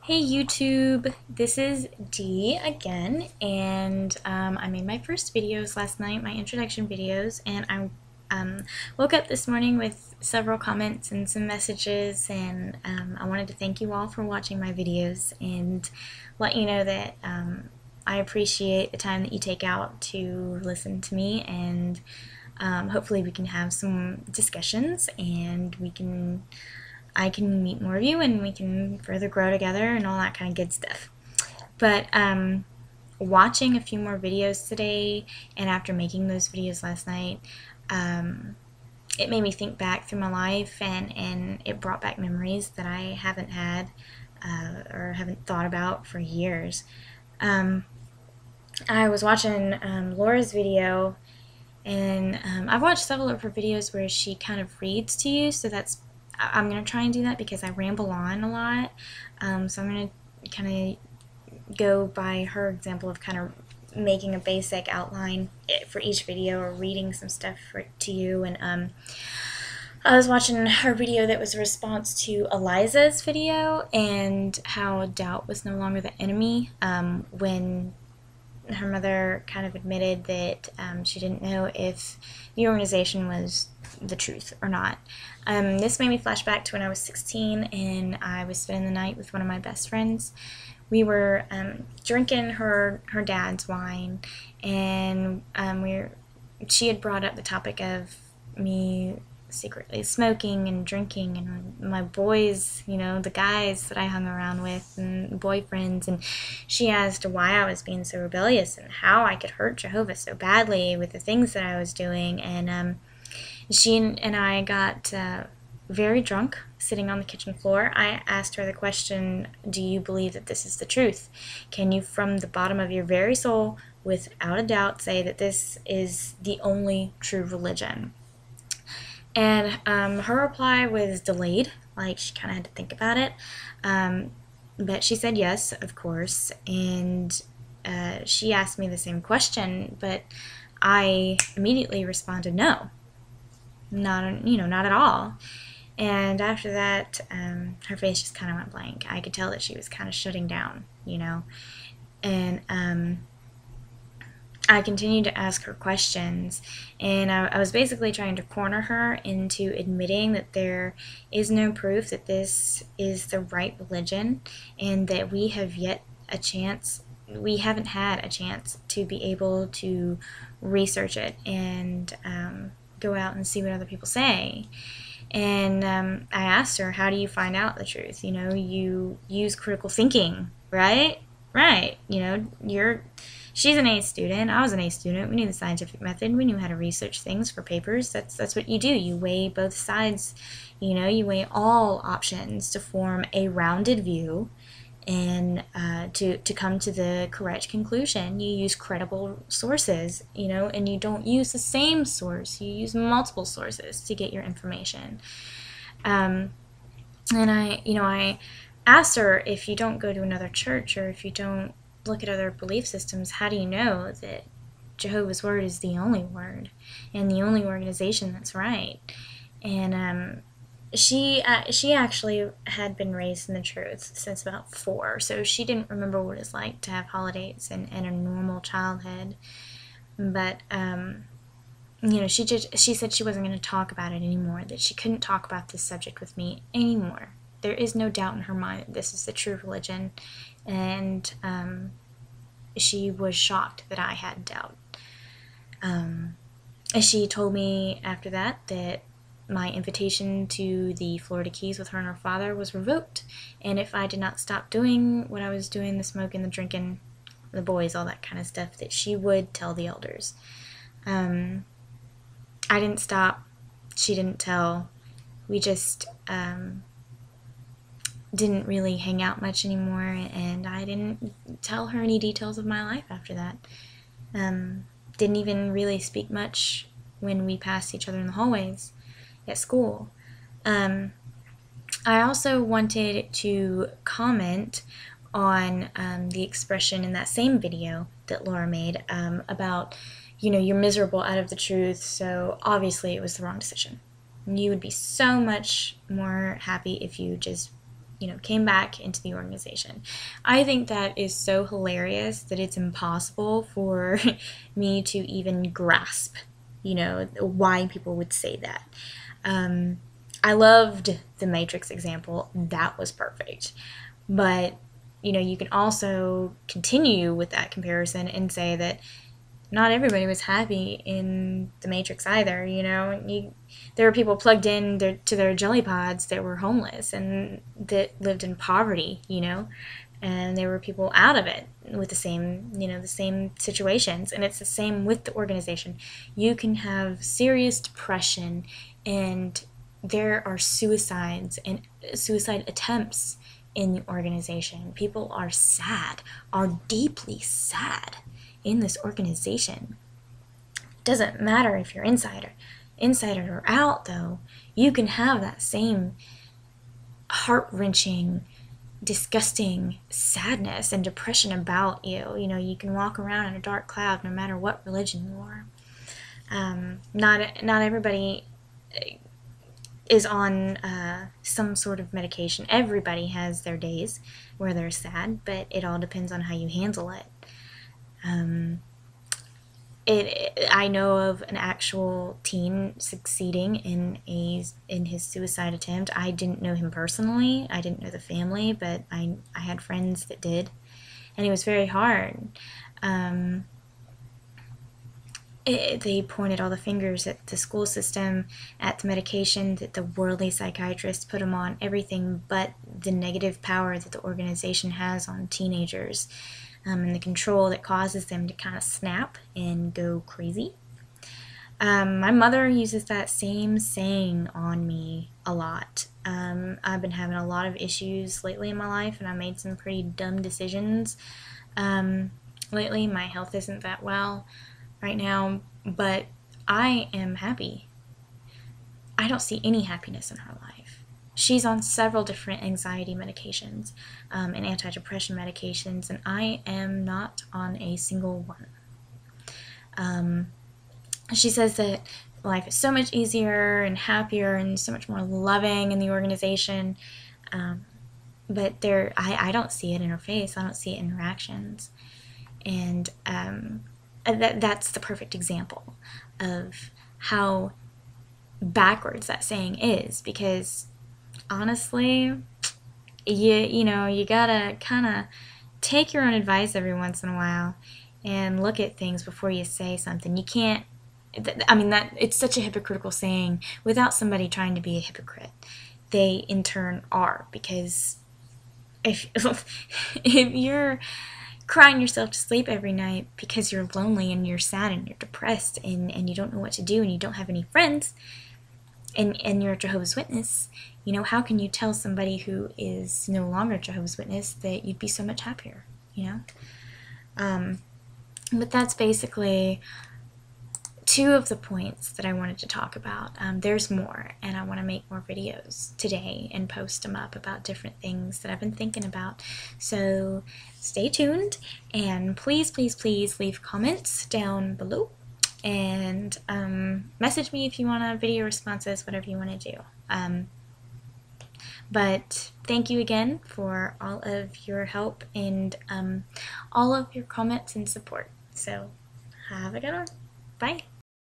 Hey YouTube, this is Dee again, and I made my first videos last night, my introduction videos, and I woke up this morning with several comments and some messages, and I wanted to thank you all for watching my videos and let you know that I appreciate the time that you take out to listen to me, and hopefully we can have some discussions and I can meet more of you and we can further grow together and all that kind of good stuff. But watching a few more videos today and after making those videos last night, it made me think back through my life, and it brought back memories that I haven't had or haven't thought about for years. I was watching Laura's video, and I've watched several of her videos where she kind of reads to you, so I'm going to try and do that because I ramble on a lot. So I'm going to kind of go by her example of kind of making a basic outline for each video or reading some stuff to you. And I was watching her video that was a response to Eliza's video and how doubt was no longer the enemy, when her mother kind of admitted that she didn't know if the organization was the truth or not. This made me flash back to when I was 16 and I was spending the night with one of my best friends. We were drinking her dad's wine, and she had brought up the topic of me secretly smoking and drinking, and my boys, the guys that I hung around with and boyfriends, and she asked why I was being so rebellious and how I could hurt Jehovah so badly with the things that I was doing. And she and I got very drunk sitting on the kitchen floor. I asked her the question, do you believe that this is the truth? Can you from the bottom of your very soul without a doubt say that this is the only true religion? And her reply was delayed, like she kind of had to think about it. But she said yes, of course. And she asked me the same question, but I immediately responded no, not at all. And after that, her face just kind of went blank. I could tell that she was kind of shutting down, And I continued to ask her questions, and I was basically trying to corner her into admitting that there is no proof that this is the right religion, and that we haven't had a chance to be able to research it and go out and see what other people say. And I asked her, how do you find out the truth? You use critical thinking, right? Right. She's an A student. I was an A student. We knew the scientific method. We knew how to research things for papers. That's what you do. You weigh both sides. You weigh all options to form a rounded view, and to come to the correct conclusion. You use credible sources, and you don't use the same source. You use multiple sources to get your information. And I asked her, if you don't go to another church or if you don't look at other belief systems, how do you know that Jehovah's Word is the only word and the only organization that's right? And she actually had been raised in the truth since about 4, so she didn't remember what it's like to have holidays and a normal childhood. But she said she wasn't going to talk about it anymore, that she couldn't talk about this subject with me anymore. There is no doubt in her mind that this is the true religion, and she was shocked that I had doubt. She told me after that my invitation to the Florida Keys with her and her father was revoked, and if I did not stop doing what I was doing, the smoking, the drinking, the boys, all that kind of stuff, that she would tell the elders. I didn't stop. She didn't tell. We just didn't really hang out much anymore, and I didn't tell her any details of my life after that. Didn't even really speak much when we passed each other in the hallways at school. I also wanted to comment on the expression in that same video that Laura made about, you're miserable out of the truth, so obviously it was the wrong decision. You would be so much more happy if you just came back into the organization. I think that is so hilarious that it's impossible for me to even grasp, why people would say that. I loved the Matrix example. That was perfect. But, you can also continue with that comparison and say that not everybody was happy in the Matrix either. There were people plugged in to their jelly pods that were homeless and that lived in poverty, and there were people out of it with the same situations. And it's the same with the organization. You can have serious depression, and there are suicides and suicide attempts in the organization. People are deeply sad in this organization. Doesn't matter if you're inside or out, though. You can have that same heart-wrenching, disgusting sadness and depression about you. You can walk around in a dark cloud no matter what religion you are. Not everybody is on some sort of medication. Everybody has their days where they're sad, but it all depends on how you handle it. I know of an actual teen succeeding in his suicide attempt. I didn't know him personally. I didn't know the family, but I had friends that did, and it was very hard. They pointed all the fingers at the school system, at the medication that the worldly psychiatrists put them on, everything but the negative power that the organization has on teenagers. And the control that causes them to kind of snap and go crazy. My mother uses that same saying on me a lot. I've been having a lot of issues lately in my life, and I made some pretty dumb decisions. Lately, my health isn't that well right now, but I am happy. I don't see any happiness in her life. She's on several different anxiety medications and antidepressant medications, and I am not on a single one. She says that life is so much easier and happier and so much more loving in the organization, but I don't see it in her face. I don't see it in her actions, and that's the perfect example of how backwards that saying is, because honestly, you gotta kind of take your own advice every once in a while and look at things before you say something. You can't, it's such a hypocritical saying without somebody trying to be a hypocrite. They in turn are, because if you're crying yourself to sleep every night because you're lonely and you're sad and you're depressed and you don't know what to do and you don't have any friends, and you're a Jehovah's Witness, how can you tell somebody who is no longer a Jehovah's Witness that you'd be so much happier, But that's basically two of the points that I wanted to talk about. There's more, and I want to make more videos today and post them up about different things that I've been thinking about. So stay tuned, and please, please, please leave comments down below. And message me if you want video responses, whatever you want to do. But thank you again for all of your help and all of your comments and support. So have a good one. Bye.